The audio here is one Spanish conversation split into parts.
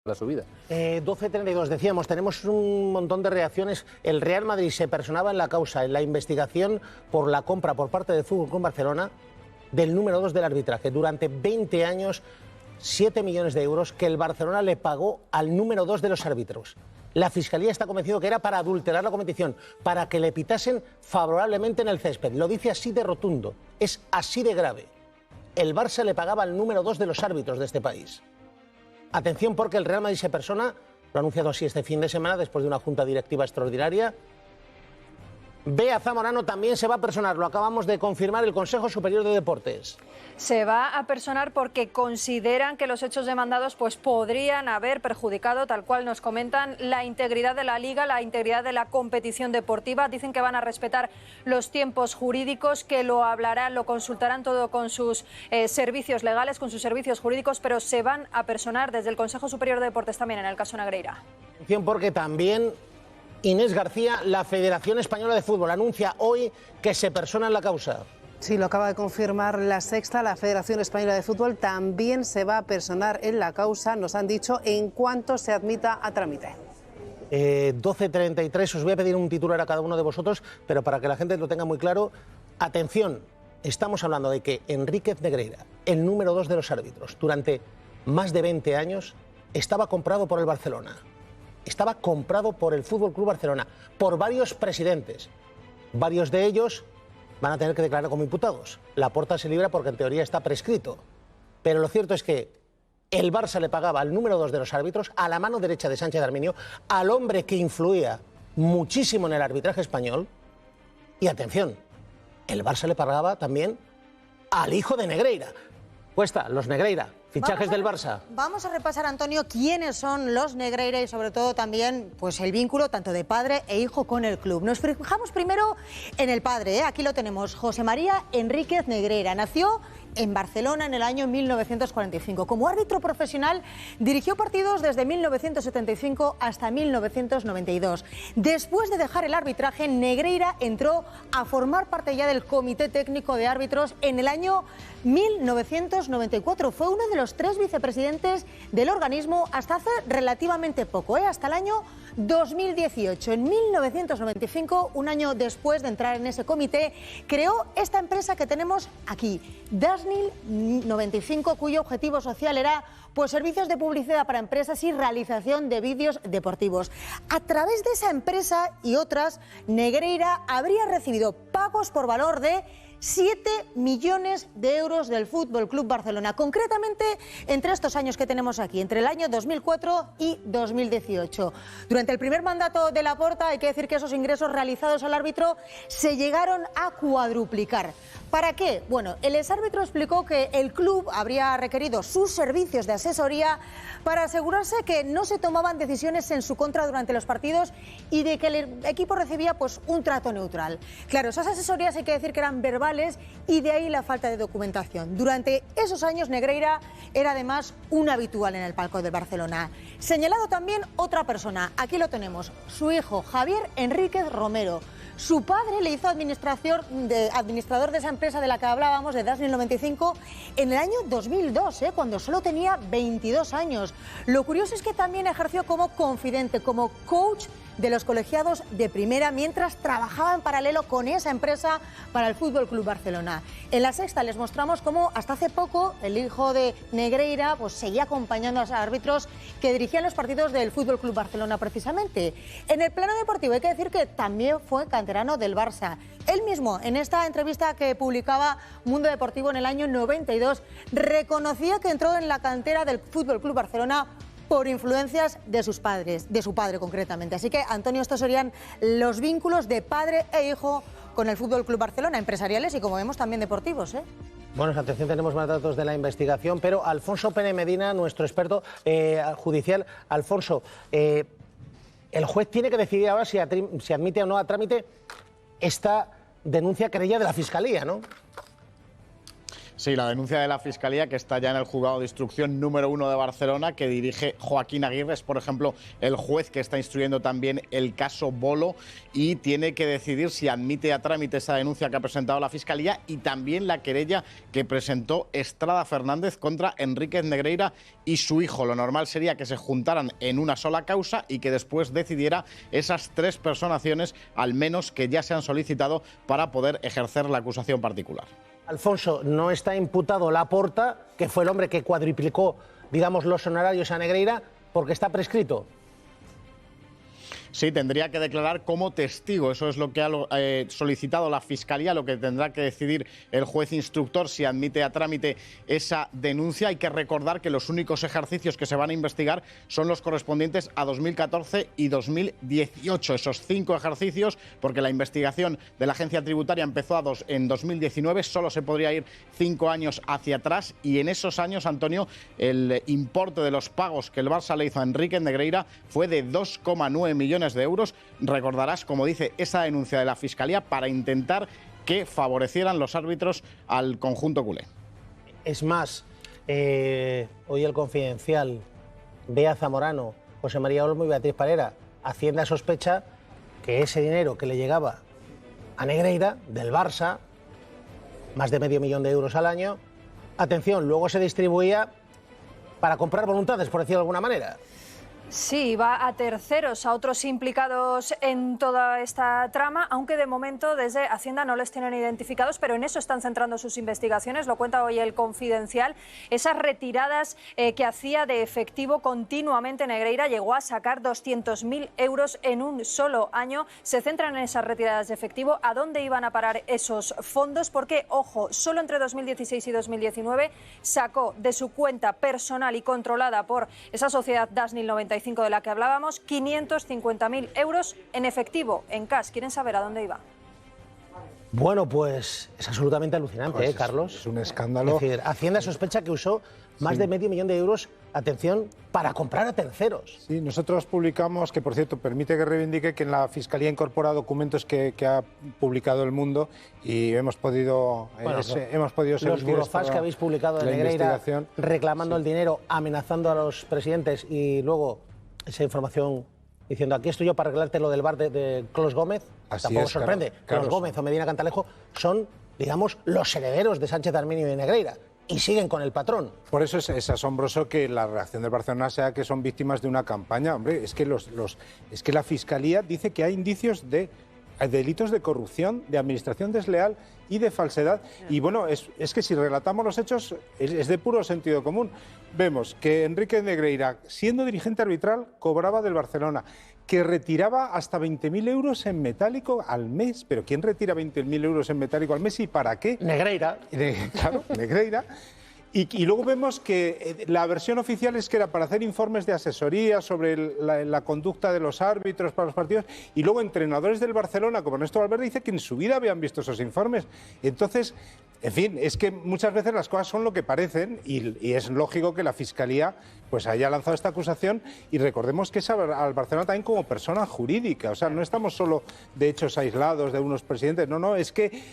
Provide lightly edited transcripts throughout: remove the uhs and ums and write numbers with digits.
la subida. 12:32, decíamos, tenemos un montón de reacciones. El Real Madrid se personaba en la causa, en la investigación por la compra por parte del Fútbol Club Barcelona del número 2 del arbitraje. Durante 20 años, 7 millones de euros que el Barcelona le pagó al número 2 de los árbitros. La Fiscalía está convencido que era para adulterar la competición, para que le pitasen favorablemente en el césped. Lo dice así de rotundo, es así de grave. El Barça le pagaba al número 2 de los árbitros de este país. Atención, porque el Real Madrid se persona, lo ha anunciado así este fin de semana después de una junta directiva extraordinaria. Bea Zamorano también se va a personar, lo acabamos de confirmar el Consejo Superior de Deportes. Se va a personar porque consideran que los hechos demandados pues podrían haber perjudicado, tal cual nos comentan, la integridad de la Liga, la integridad de la competición deportiva. Dicen que van a respetar los tiempos jurídicos, que lo hablarán, lo consultarán todo con sus servicios legales, con sus servicios jurídicos, pero se van a personar desde el Consejo Superior de Deportes también en el caso Negreira. Atención, porque también Inés García, la Federación Española de Fútbol, anuncia hoy que se persona en la causa. Sí, lo acaba de confirmar La Sexta. La Federación Española de Fútbol también se va a personar en la causa, nos han dicho, en cuanto se admita a trámite. 12:33, os voy a pedir un titular a cada uno de vosotros, pero para que la gente lo tenga muy claro, atención, estamos hablando de que Enríquez Negreira, el número 2 de los árbitros, durante más de 20 años, estaba comprado por el Barcelona. Estaba comprado por el Fútbol Club Barcelona, por varios presidentes. Varios de ellos van a tener que declarar como imputados. Laporta se libra porque en teoría está prescrito. Pero lo cierto es que el Barça le pagaba al número 2 de los árbitros, a la mano derecha de Sánchez Arminio, al hombre que influía muchísimo en el arbitraje español. Y atención, el Barça le pagaba también al hijo de Negreira. Cuesta, los Negreira, fichajes del Barça. Vamos a repasar, Antonio, quiénes son los Negreira y sobre todo también pues el vínculo tanto de padre e hijo con el club. Nos fijamos primero en el padre, aquí lo tenemos, José María Enríquez Negreira. Nació en Barcelona en el año 1945. Como árbitro profesional dirigió partidos desde 1975 hasta 1992. Después de dejar el arbitraje, Negreira entró a formar parte ya del Comité Técnico de Árbitros en el año 1994. Fue uno de los 3 vicepresidentes del organismo hasta hace relativamente poco, hasta el año 2018. En 1995, un año después de entrar en ese comité, creó esta empresa que tenemos aquí, Dasnil 95, cuyo objetivo social era pues servicios de publicidad para empresas y realización de vídeos deportivos. A través de esa empresa y otras, Negreira habría recibido pagos por valor de 7 millones de euros del Fútbol Club Barcelona, concretamente entre estos años que tenemos aquí, entre el año 2004 y 2018. Durante el primer mandato de Laporta, hay que decir que esos ingresos realizados al árbitro se llegaron a cuadruplicar. ¿Para qué? Bueno, el exárbitro explicó que el club habría requerido sus servicios de asesoría para asegurarse que no se tomaban decisiones en su contra durante los partidos y de que el equipo recibía pues un trato neutral. Claro, esas asesorías hay que decir que eran verbales y de ahí la falta de documentación. Durante esos años Negreira era además un habitual en el palco del Barcelona. Señalado también otra persona, aquí lo tenemos, su hijo Javier Enríquez Romero. Su padre le hizo administrador de esa empresa de la que hablábamos, de Dasnil 95, en el año 2002, cuando solo tenía 22 años. Lo curioso es que también ejerció como confidente, como coach de los colegiados de primera, mientras trabajaba en paralelo con esa empresa para el Fútbol Club Barcelona. En La Sexta les mostramos cómo hasta hace poco el hijo de Negreira pues seguía acompañando a los árbitros que dirigían los partidos del Fútbol Club Barcelona precisamente. En el plano deportivo hay que decir que también fue canterano del Barça. Él mismo, en esta entrevista que publicaba Mundo Deportivo en el año 92, reconocía que entró en la cantera del Fútbol Club Barcelona por influencias de sus padres, de su padre concretamente. Así que, Antonio, estos serían los vínculos de padre e hijo con el Fútbol Club Barcelona, empresariales y, como vemos, también deportivos, Bueno, atención, tenemos más datos de la investigación, pero Alfonso Pérez Medina, nuestro experto judicial. Alfonso, el juez tiene que decidir ahora si admite o no a trámite esta denuncia querella de la Fiscalía, ¿no? Sí, la denuncia de la Fiscalía, que está ya en el juzgado de instrucción número 1 de Barcelona, que dirige Joaquín Aguirre, es, por ejemplo, el juez que está instruyendo también el caso Bolo y tiene que decidir si admite a trámite esa denuncia que ha presentado la Fiscalía y también la querella que presentó Estrada Fernández contra Enríquez Negreira y su hijo. Lo normal sería que se juntaran en una sola causa y que después decidiera esas 3 personaciones, al menos, que ya se han solicitado para poder ejercer la acusación particular. Alfonso, no está imputado Laporta, que fue el hombre que cuadriplicó, digamos, los honorarios a Negreira, porque está prescrito. Sí, tendría que declarar como testigo. Eso es lo que ha solicitado la Fiscalía, lo que tendrá que decidir el juez instructor si admite a trámite esa denuncia. Hay que recordar que los únicos ejercicios que se van a investigar son los correspondientes a 2014 y 2018. Esos 5 ejercicios, porque la investigación de la agencia tributaria empezó en 2019, solo se podría ir 5 años hacia atrás y en esos años, Antonio, el importe de los pagos que el Barça le hizo a Enríquez Negreira fue de 2,9 millones de euros. Recordarás, como dice esa denuncia de la Fiscalía, para intentar que favorecieran los árbitros al conjunto culé. Es más, hoy el Confidencial ve a Zamorano, José María Olmo y Beatriz Parera. Hacienda sospecha que ese dinero que le llegaba a Negreira, del Barça, más de medio millón de euros al año, atención, luego se distribuía para comprar voluntades, por decirlo de alguna manera. Sí, va a terceros, a otros implicados en toda esta trama, aunque de momento desde Hacienda no les tienen identificados, pero en eso están centrando sus investigaciones, lo cuenta hoy el Confidencial. Esas retiradas que hacía de efectivo continuamente Negreira, llegó a sacar 200.000 euros en un solo año. Se centran en esas retiradas de efectivo. ¿A dónde iban a parar esos fondos? Porque, ojo, solo entre 2016 y 2019 sacó de su cuenta personal y controlada por esa sociedad Dasnil 95 de la que hablábamos, 550.000 euros en efectivo, en cash. ¿Quieren saber a dónde iba? Bueno, pues es absolutamente alucinante, pues Carlos. Es un escándalo. Es decir, Hacienda sospecha que usó más de medio millón de euros, atención, para comprar a terceros. Sí, nosotros publicamos, que por cierto permite que reivindique que en la Fiscalía incorpora documentos que ha publicado El Mundo y hemos podido los burofax que habéis publicado de Negreira reclamando el dinero, amenazando a los presidentes y luego esa información diciendo aquí estoy yo para arreglarte lo del bar de Clos Gómez. Así tampoco es, sorprende. Carlos. Clos Gómez o Medina Cantalejo son, digamos, los herederos de Sánchez Arminio y de Negreira. Y siguen con el patrón. Por eso es asombroso que la reacción del Barcelona sea que son víctimas de una campaña. Hombre, es que la Fiscalía dice que hay indicios de delitos de corrupción, de administración desleal y de falsedad. Y bueno, es que si relatamos los hechos es de puro sentido común. Vemos que Enríquez Negreira, siendo dirigente arbitral, cobraba del Barcelona, que retiraba hasta 20.000 euros en metálico al mes. ¿Pero quién retira 20.000 euros en metálico al mes y para qué? Negreira. Claro, Negreira. Y luego vemos que la versión oficial es que era para hacer informes de asesoría sobre la conducta de los árbitros para los partidos, y luego entrenadores del Barcelona, como Ernesto Valverde, dice que en su vida habían visto esos informes. Entonces, en fin, es que muchas veces las cosas son lo que parecen y es lógico que la Fiscalía pues haya lanzado esta acusación, y recordemos que es al Barcelona también como persona jurídica. O sea, no estamos solo de hechos aislados de unos presidentes, no, es que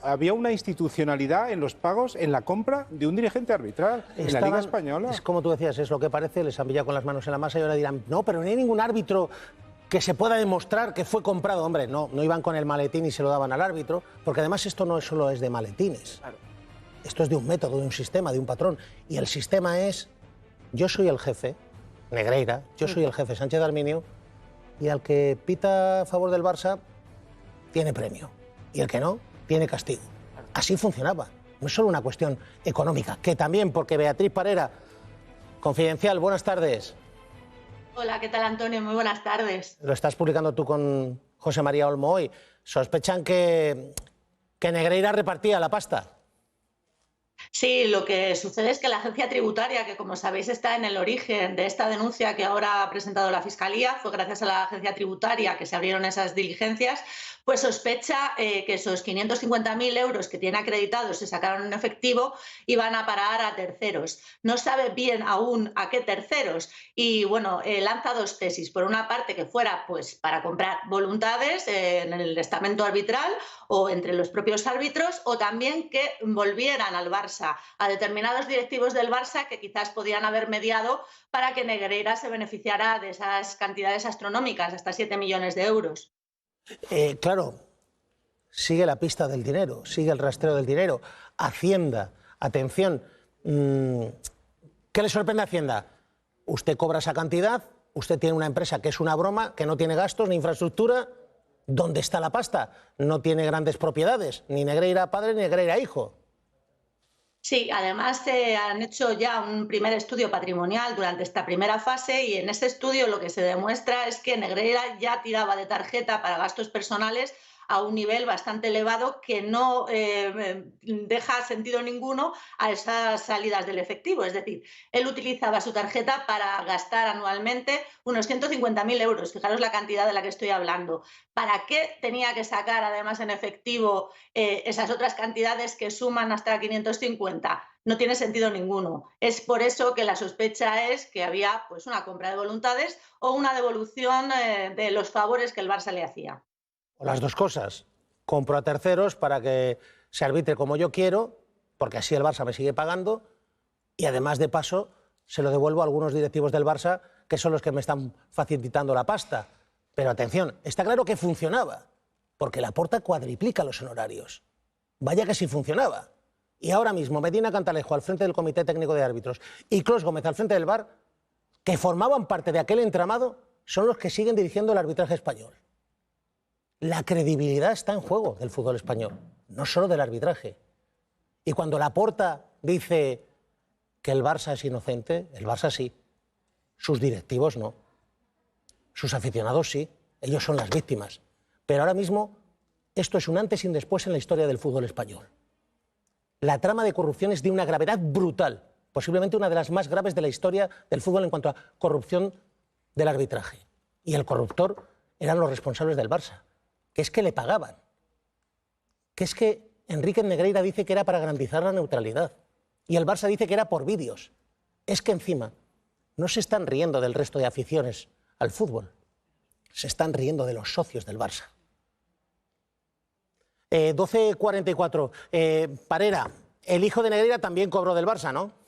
había una institucionalidad en los pagos, en la compra de un dirigente arbitral en la Liga Española. Es como tú decías, es lo que parece, les han pillado con las manos en la masa y ahora dirán, no, pero no hay ningún árbitro que se pueda demostrar que fue comprado. Hombre, no iban con el maletín y se lo daban al árbitro, porque además esto no solo es de maletines. Claro. Esto es de un método, de un sistema, de un patrón. Y el sistema es, yo soy el jefe, Negreira, yo soy el jefe, Sánchez Arminio, y al que pita a favor del Barça tiene premio, y el que no, tiene castigo. Así funcionaba. No es solo una cuestión económica, que también, porque Beatriz Parera, Confidencial, buenas tardes. Hola, ¿qué tal, Antonio? Muy buenas tardes. Lo estás publicando tú con José María Olmo hoy. Sospechan que Negreira repartía la pasta. Sí, lo que sucede es que la agencia tributaria, que como sabéis está en el origen de esta denuncia que ahora ha presentado la Fiscalía, fue gracias a la agencia tributaria que se abrieron esas diligencias, pues sospecha que esos 550.000 euros que tiene acreditados se sacaron en efectivo y van a parar a terceros. No sabe bien aún a qué terceros y bueno, lanza dos tesis. Por una parte, que fuera pues para comprar voluntades en el estamento arbitral o entre los propios árbitros, o también que volvieran al Barça, a determinados directivos del Barça que quizás podían haber mediado para que Negreira se beneficiara de esas cantidades astronómicas, hasta 7 millones de euros. Claro, sigue la pista del dinero, sigue el rastreo del dinero. Hacienda, atención, ¿qué le sorprende a Hacienda? Usted cobra esa cantidad, usted tiene una empresa que es una broma, que no tiene gastos ni infraestructura. ¿Dónde está la pasta? No tiene grandes propiedades, ni Negreira padre ni Negreira hijo. Sí, además han hecho ya un primer estudio patrimonial durante esta primera fase y en ese estudio lo que se demuestra es que Negreira ya tiraba de tarjeta para gastos personales a un nivel bastante elevado que no deja sentido ninguno a esas salidas del efectivo. Es decir, él utilizaba su tarjeta para gastar anualmente unos 150.000 euros. Fijaros la cantidad de la que estoy hablando. ¿Para qué tenía que sacar además en efectivo esas otras cantidades que suman hasta 550? No tiene sentido ninguno. Es por eso que la sospecha es que había pues una compra de voluntades o una devolución de los favores que el Barça le hacía. O las dos cosas. Compro a terceros para que se arbitre como yo quiero, porque así el Barça me sigue pagando, y además de paso se lo devuelvo a algunos directivos del Barça que son los que me están facilitando la pasta. Pero atención, está claro que funcionaba, porque Laporta cuadriplica los honorarios. Vaya que sí funcionaba. Y ahora mismo Medina Cantalejo al frente del Comité Técnico de Árbitros y Clos Gómez al frente del VAR, que formaban parte de aquel entramado, son los que siguen dirigiendo el arbitraje español. La credibilidad está en juego del fútbol español, no solo del arbitraje. Y cuando Laporta dice que el Barça es inocente, el Barça sí, sus directivos no, sus aficionados sí, ellos son las víctimas. Pero ahora mismo esto es un antes y un después en la historia del fútbol español. La trama de corrupción es de una gravedad brutal, posiblemente una de las más graves de la historia del fútbol en cuanto a corrupción del arbitraje. Y el corruptor eran los responsables del Barça, que es que le pagaban, que es que Enríquez Negreira dice que era para garantizar la neutralidad y el Barça dice que era por vídeos. Es que encima no se están riendo del resto de aficiones al fútbol, se están riendo de los socios del Barça. 12:44. Parera, el hijo de Negreira también cobró del Barça, ¿no?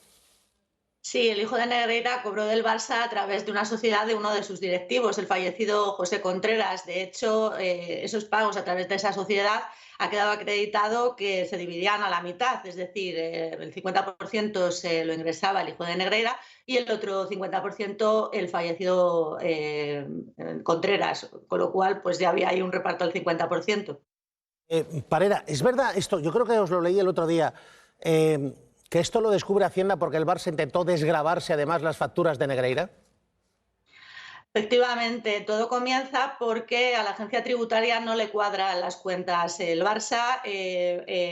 Sí, el hijo de Negreira cobró del Barça a través de una sociedad de uno de sus directivos, el fallecido José Contreras. De hecho, esos pagos a través de esa sociedad ha quedado acreditado que se dividían a la mitad, es decir, el 50% se lo ingresaba el hijo de Negreira y el otro 50% el fallecido Contreras, con lo cual pues ya había ahí un reparto al 50%. Parera, ¿es verdad esto? Yo creo que os lo leí el otro día. ¿Que esto lo descubre Hacienda porque el Barça intentó desgravarse además las facturas de Negreira? Efectivamente, todo comienza porque a la agencia tributaria no le cuadran las cuentas. El Barça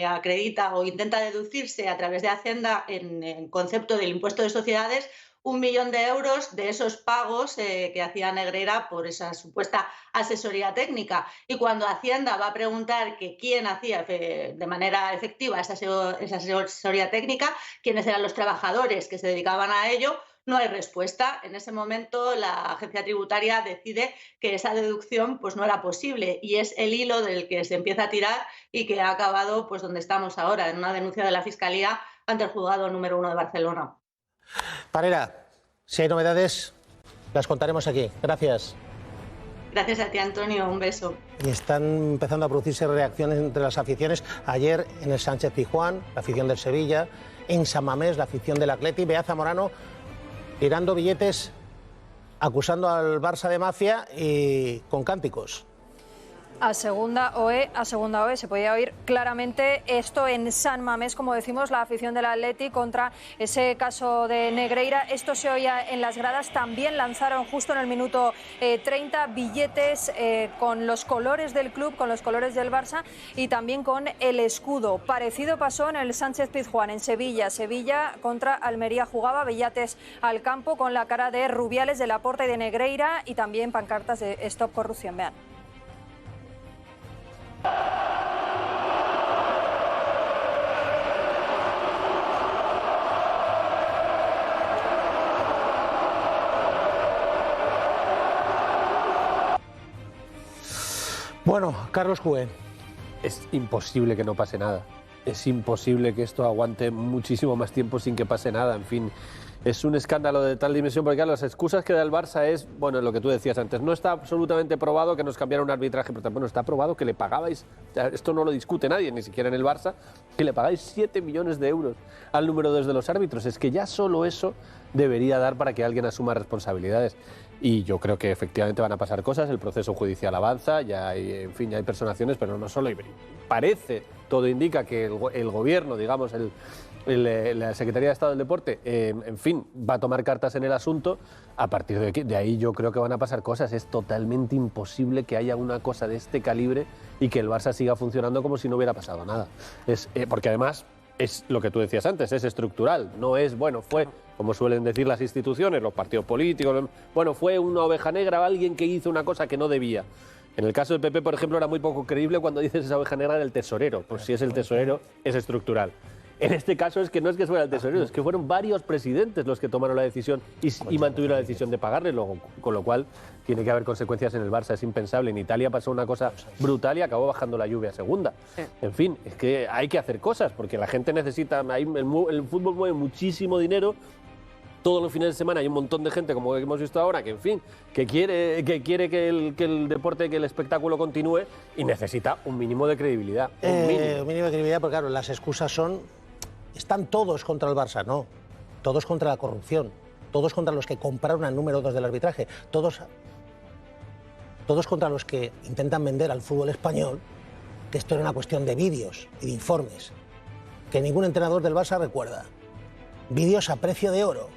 acredita o intenta deducirse a través de Hacienda en concepto del impuesto de sociedades 1 millón de euros de esos pagos que hacía Negreira por esa supuesta asesoría técnica. Y cuando Hacienda va a preguntar que quién hacía de manera efectiva esa asesoría técnica, quiénes eran los trabajadores que se dedicaban a ello, no hay respuesta. En ese momento la agencia tributaria decide que esa deducción pues no era posible y es el hilo del que se empieza a tirar y que ha acabado pues donde estamos ahora, en una denuncia de la Fiscalía ante el juzgado número 1 de Barcelona. Parera, si hay novedades, las contaremos aquí. Gracias. Gracias a ti, Antonio. Un beso. Y están empezando a producirse reacciones entre las aficiones. Ayer en el Sánchez Pizjuán, la afición del Sevilla. En San Mamés, la afición del Atleti. Bea Zamorano tirando billetes, acusando al Barça de mafia y con cánticos. A segunda OE. Se podía oír claramente esto en San Mamés, como decimos, la afición del Atleti contra ese caso de Negreira. Esto se oía en las gradas. También lanzaron justo en el minuto 30 billetes con los colores del club, con los colores del Barça y también con el escudo. Parecido pasó en el Sánchez Pizjuán, en Sevilla. Sevilla contra Almería jugaba, billetes al campo con la cara de Rubiales, de Laporta y de Negreira, y también pancartas de Stop Corrupción. Vean. Bueno, Carlos Cue. Es imposible que no pase nada. Es imposible que esto aguante muchísimo más tiempo sin que pase nada. En fin, es un escándalo de tal dimensión, porque claro, las excusas que da el Barça es, bueno, lo que tú decías antes, no está absolutamente probado que nos cambiara un arbitraje, pero tampoco está probado que le pagabais, esto no lo discute nadie, ni siquiera en el Barça, que le pagáis 7 millones de euros al número 2 de los árbitros. Es que ya solo eso debería dar para que alguien asuma responsabilidades. Y yo creo que efectivamente van a pasar cosas, el proceso judicial avanza, ya hay, en fin, ya hay personaciones, pero no solo. Parece, todo indica que el gobierno, digamos, la Secretaría de Estado del Deporte, en fin, va a tomar cartas en el asunto. A partir de ahí yo creo que van a pasar cosas. Es totalmente imposible que haya una cosa de este calibre y que el Barça siga funcionando como si no hubiera pasado nada. Porque además es lo que tú decías antes, es estructural, no es, bueno, fue, como suelen decir las instituciones, los partidos políticos, bueno, fue una oveja negra, alguien que hizo una cosa que no debía. En el caso del PP, por ejemplo, era muy poco creíble cuando dices esa oveja negra del tesorero. Pues si es el tesorero, es estructural. En este caso es que no es que fuera el tesorero, es que fueron varios presidentes los que tomaron la decisión y mantuvieron la decisión de pagarle, luego, con lo cual tiene que haber consecuencias en el Barça, es impensable. En Italia pasó una cosa brutal y acabó bajando la Juve a segunda. En fin, es que hay que hacer cosas, porque la gente necesita, el fútbol mueve muchísimo dinero. Todos los fines de semana hay un montón de gente, como hemos visto ahora, que en fin, que quiere que el deporte, que el espectáculo continúe y necesita un mínimo de credibilidad. Un mínimo de credibilidad, porque claro, las excusas están todos contra el Barça, no. Todos contra la corrupción, todos contra los que compraron al número 2 del arbitraje, todos contra los que intentan vender al fútbol español que esto era una cuestión de vídeos y de informes, que ningún entrenador del Barça recuerda. Vídeos a precio de oro.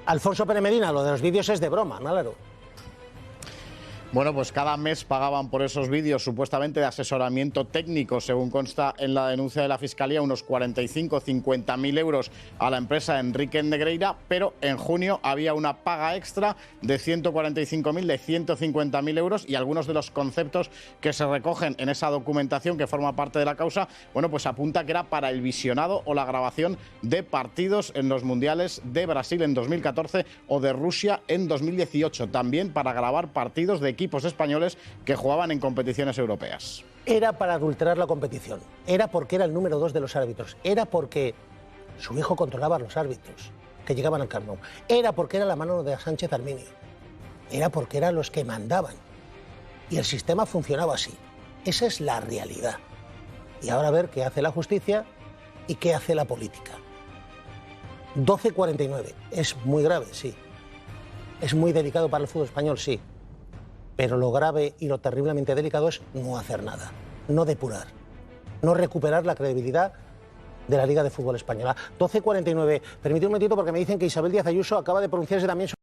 Alfonso Pérez Medina, lo de los vídeos es de broma, ¿no? Claro. Bueno, pues cada mes pagaban por esos vídeos supuestamente de asesoramiento técnico, según consta en la denuncia de la Fiscalía, unos 45-50.000 euros a la empresa Enrique Negreira, pero en junio había una paga extra de 145.000, de 150.000 euros, y algunos de los conceptos que se recogen en esa documentación que forma parte de la causa, bueno, pues apunta que era para el visionado o la grabación de partidos en los mundiales de Brasil en 2014 o de Rusia en 2018, también para grabar partidos de equipos españoles que jugaban en competiciones europeas. Era para adulterar la competición, era porque era el número 2 de los árbitros, era porque su hijo controlaba a los árbitros que llegaban al Camp Nou, era porque era la mano de Sánchez Arminio, era porque eran los que mandaban y el sistema funcionaba así. Esa es la realidad. Y ahora a ver qué hace la justicia y qué hace la política. 12:49, es muy grave, sí. Es muy delicado para el fútbol español, sí. Pero lo grave y lo terriblemente delicado es no hacer nada, no depurar, no recuperar la credibilidad de la Liga de Fútbol Española. 12:49. Permitid un momentito porque me dicen que Isabel Díaz Ayuso acaba de pronunciarse también sobre